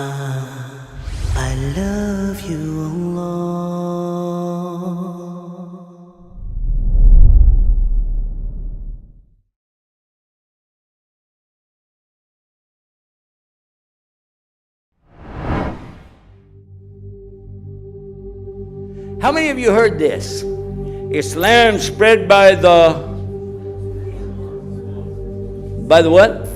I love you, Allah. How many of you heard this? Islam spread by the what?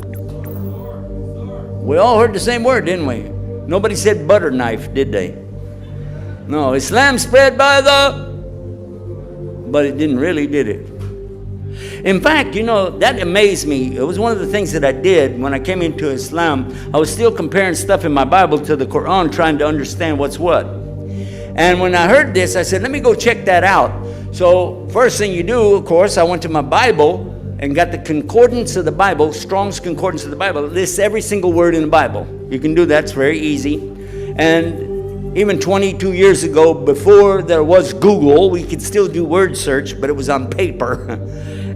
We all heard the same word, didn't we? Nobody said butter knife, did they? No, Islam spread by but it didn't really, did it? In fact, that amazed me. It was one of the things that I did when I came into Islam. I was still comparing stuff in my Bible to the Quran, trying to understand what's what. And when I heard this, I said, let me go check that out. So first thing you do, of course, I went to my Bible and got the concordance of the Bible, Strong's concordance of the Bible. It lists every single word in the Bible. You can do that. It's very easy. And even 22 years ago, before there was Google, we could still do word search, but it was on paper.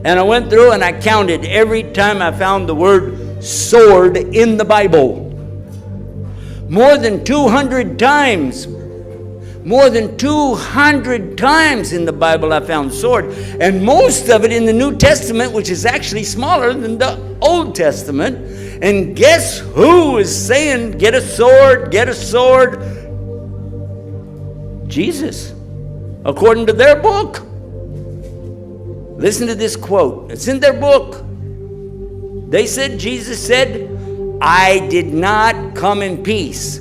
And I went through and I counted every time I found the word sword in the Bible. More than 200 times. More than 200 times in the Bible I found sword. And most of it in the New Testament, which is actually smaller than the Old Testament. And guess who is saying, get a sword, get a sword? Jesus, according to their book. Listen to this quote. It's in their book. Jesus said, I did not come in peace.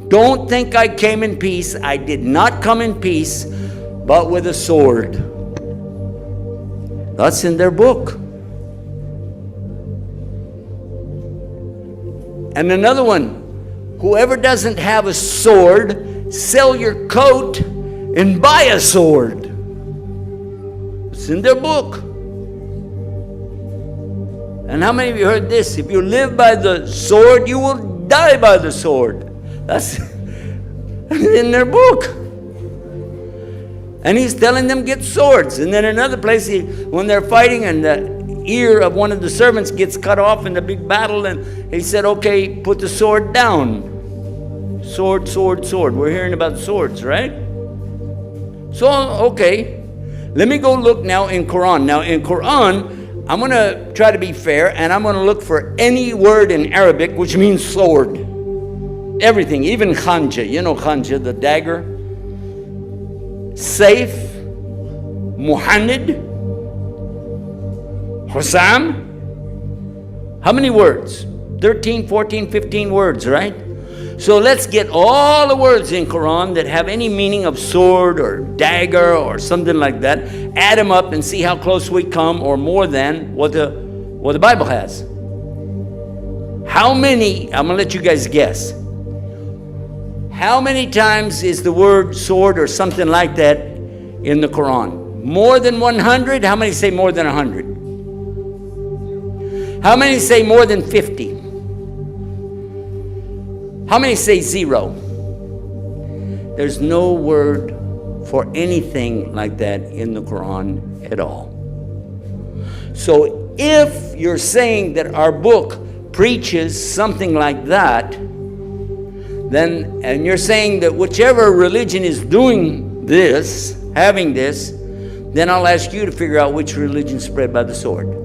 Don't think I came in peace. I did not come in peace, but with a sword. That's in their book. And another one, whoever doesn't have a sword, sell your coat and buy a sword. It's in their book. And how many of you heard this? If you live by the sword, you will die by the sword. That's in their book. And he's telling them get swords. And then another place, when they're fighting and the ear of one of the servants gets cut off in the big battle, and he said, okay, put the sword down. Sword, sword, sword. We're hearing about swords, right? So, okay. Let me go look now in Quran. Now in Quran, I'm going to try to be fair, and I'm going to look for any word in Arabic which means sword. Everything, even khanja, khanja, the dagger. Saif, Muhannad, Hussam. How many words? 13, 14, 15 words, right? So let's get all the words in Quran that have any meaning of sword or dagger or something like that, add them up and see how close we come, or more than what the Bible has. How many, I'm going to let you guys guess. How many times is the word sword or something like that in the Quran? More than 100? How many say more than 100? How many say more than 50? How many say 0? There's no word for anything like that in the Quran at all. So if you're saying that our book preaches something like that, then, and you're saying that whichever religion is doing this, having this, then I'll ask you to figure out which religion spread by the sword.